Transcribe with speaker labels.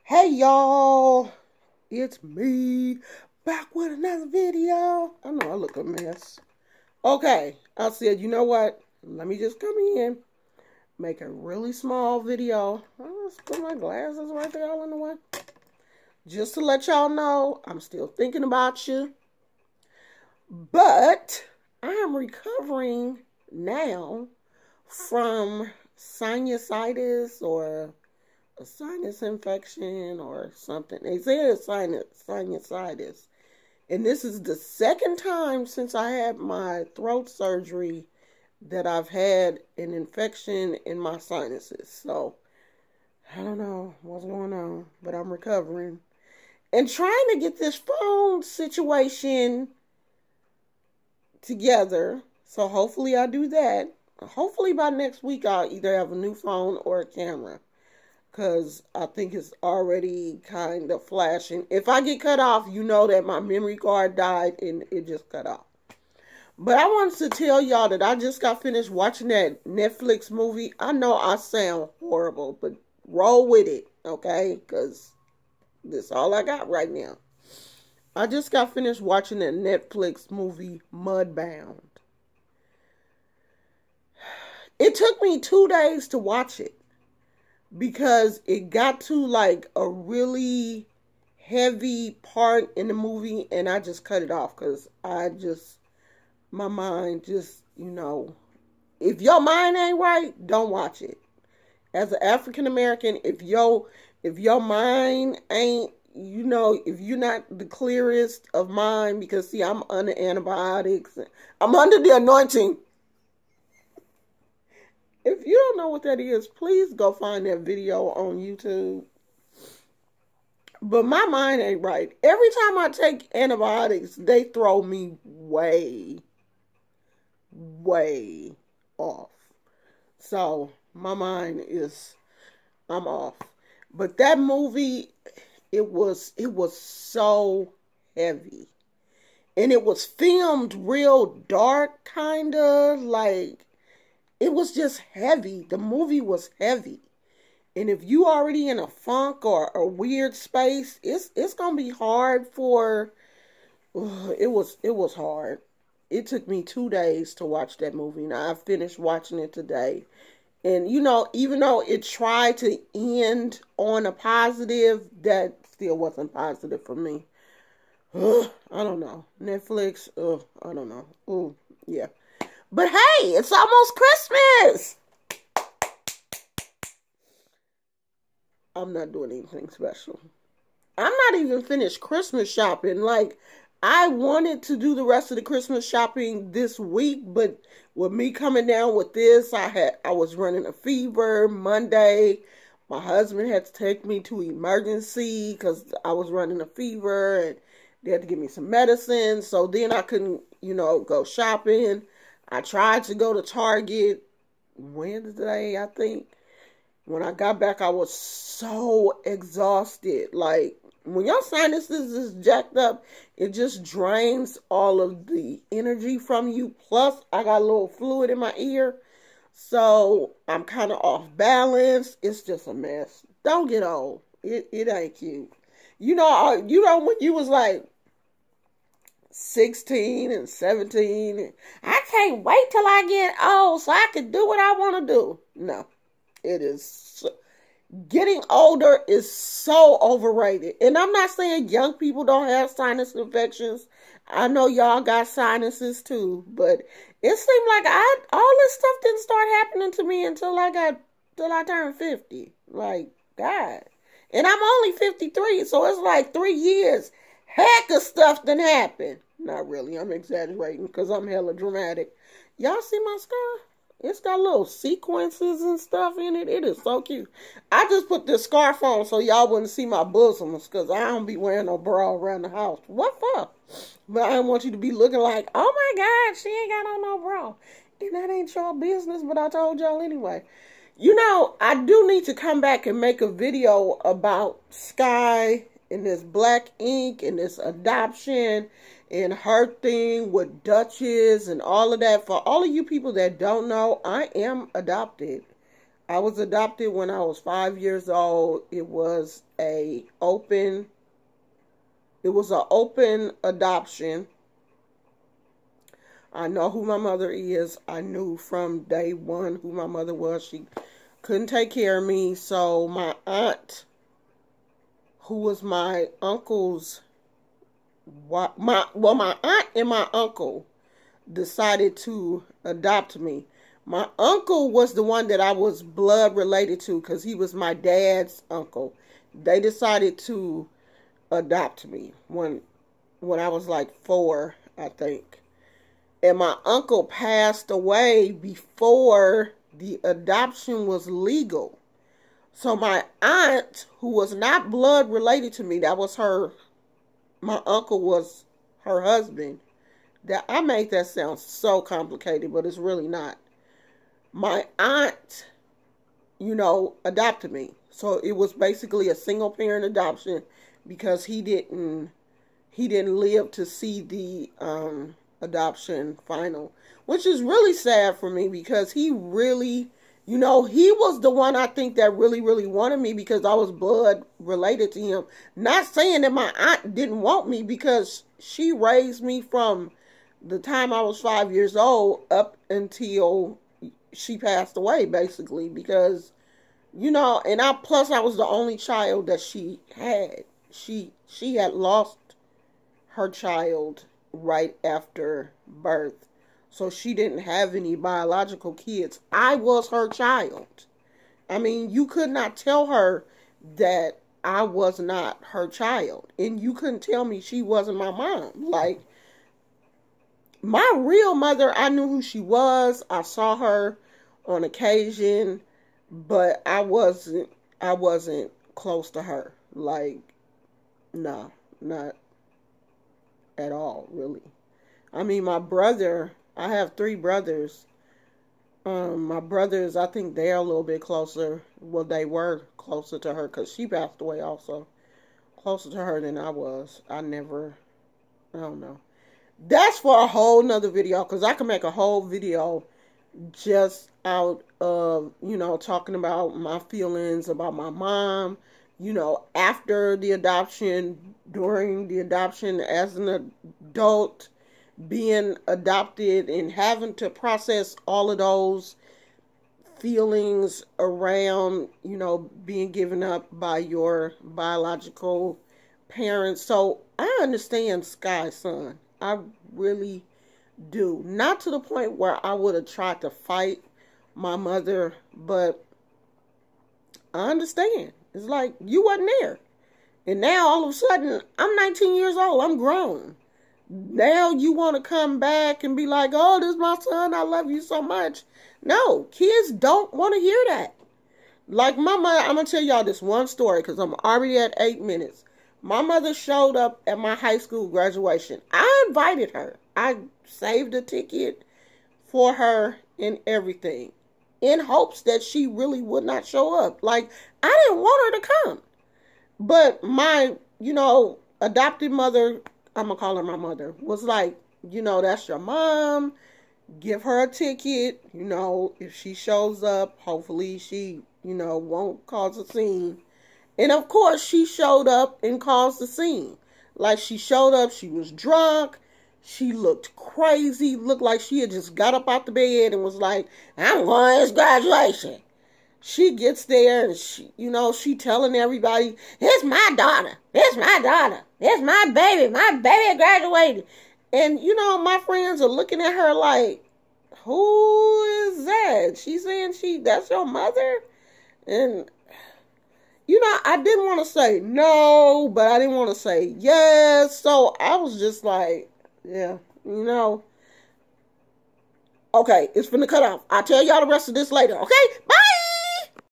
Speaker 1: Hey y'all, it's me back with another video. I know I look a mess. Okay, I said, you know what? Let me just come in, make a really small video. I'll just put my glasses right there all in the way. Just to let y'all know, I'm still thinking about you. But I am recovering now from sinusitis or a sinus infection or something. They say it's sinusitis. And this is the second time since I had my throat surgery that I've had an infection in my sinuses. So, I don't know what's going on, but I'm recovering. And trying to get this phone situation together. So, hopefully I do that. Hopefully by next week I'll either have a new phone or a camera. Because I think it's already kind of flashing. If I get cut off, you know that my memory card died and it just cut off. But I wanted to tell y'all that I just got finished watching that Netflix movie. I know I sound horrible, but roll with it, okay? Because this is all I got right now. I just got finished watching that Netflix movie, Mudbound. It took me 2 days to watch it. Because it got to like a really heavy part in the movie and I just cut it off because my mind just, if your mind ain't right, don't watch it. As an African American, if your mind ain't, if you're not the clearest of mind, because see, I'm under antibiotics, I'm under the anointing. If you don't know what that is, please go find that video on YouTube. But my mind ain't right. Every time I take antibiotics, they throw me way off. So, my mind I'm off. But that movie, it was so heavy. And it was filmed real dark, kind of, like, it was just heavy. The movie was heavy. And if you already in a funk or a weird space, it's going to be hard for... it was hard. It took me 2 days to watch that movie. Now, I finished watching it today. And, even though it tried to end on a positive, that still wasn't positive for me. I don't know. Netflix, I don't know. Oh, yeah. But hey, it's almost Christmas. I'm not doing anything special. I'm not even finished Christmas shopping. Like, I wanted to do the rest of the Christmas shopping this week, but with me coming down with this, I was running a fever Monday. My husband had to take me to emergency because I was running a fever and they had to give me some medicine. So then I couldn't, go shopping. I tried to go to Target Wednesday, I think. When I got back, I was so exhausted. Like, when your sinuses is jacked up, it just drains all of the energy from you. Plus, I got a little fluid in my ear. So, I'm kind of off balance. It's just a mess. Don't get old. It ain't cute. When you was like 16 and 17. And I can't wait till I get old so I can do what I want to do. No, it is. Getting older is so overrated. And I'm not saying young people don't have sinus infections. I know y'all got sinuses too. But it seemed like all this stuff didn't start happening to me until I turned 50. Like, God. And I'm only 53, so it's like 3 years. Heck of stuff done happened. Not really. I'm exaggerating because I'm hella dramatic. Y'all see my scar? It's got little sequences and stuff in it. It is so cute. I just put this scarf on so y'all wouldn't see my bosoms because I don't be wearing no bra around the house. What for? But I don't want you to be looking like, oh my God, she ain't got on no bra. And that ain't your business, but I told y'all anyway. I do need to come back and make a video about Sky and this black ink and this adoption and her thing with Duchess and all of that. For all of you people that don't know, I am adopted. I was adopted when I was 5 years old. It was an open adoption. I know who my mother is. I knew from day one who my mother was. She couldn't take care of me. So my aunt, who was my uncle's, my aunt and my uncle decided to adopt me. My uncle was the one that I was blood related to because he was my dad's uncle. They decided to adopt me when I was like 4, I think. And my uncle passed away before the adoption was legal. So my aunt, who was not blood related to me, that was her, my uncle was her husband. That I made that sound so complicated, but it's really not. My aunt, adopted me. So it was basically a single parent adoption because he didn't live to see the adoption final, which is really sad for me because he really, he was the one I think that really, really wanted me because I was blood related to him. Not saying that my aunt didn't want me because she raised me from the time I was 5 years old up until she passed away, basically, because, and I was the only child that she had. She had lost her child right after birth. So she didn't have any biological kids. I was her child. I mean, you could not tell her that I was not her child. And you couldn't tell me she wasn't my mom. Like, my real mother, I knew who she was. I saw her on occasion, but I wasn't close to her. Like, no, not at all, really. I mean, my brother, I have 3 brothers. My brothers, I think they're a little bit closer. Well, they were closer to her because she passed away also. Closer to her than I was. I don't know. That's for a whole nother video because I can make a whole video just out of, talking about my feelings about my mom, after the adoption, during the adoption, as an adult, being adopted and having to process all of those feelings around, being given up by your biological parents. So I understand Sky's son. I really do. Not to the point where I would have tried to fight my mother, but I understand. It's like, you wasn't there. And now all of a sudden, I'm 19 years old. I'm grown. Now you want to come back and be like, oh, this is my son. I love you so much. No, kids don't want to hear that. Like my mother, I'm going to tell y'all this one story because I'm already at 8 minutes. My mother showed up at my high school graduation. I invited her. I saved a ticket for her and everything in hopes that she really would not show up. Like, I didn't want her to come. But my, adopted mother, I'm going to call her my mother, was like, that's your mom. Give her a ticket. If she shows up, hopefully she, won't cause a scene. And of course, she showed up and caused the scene. Like, she showed up, she was drunk. She looked crazy, looked like she had just got up out the bed and was like, I'm going to this graduation. She gets there and she telling everybody, it's my daughter, it's my daughter, it's my baby graduated. And, my friends are looking at her like, who is that? She's saying that's your mother? And, I didn't want to say no, but I didn't want to say yes. So I was just like, yeah, okay, it's finna cut off. I'll tell y'all the rest of this later, okay? Bye!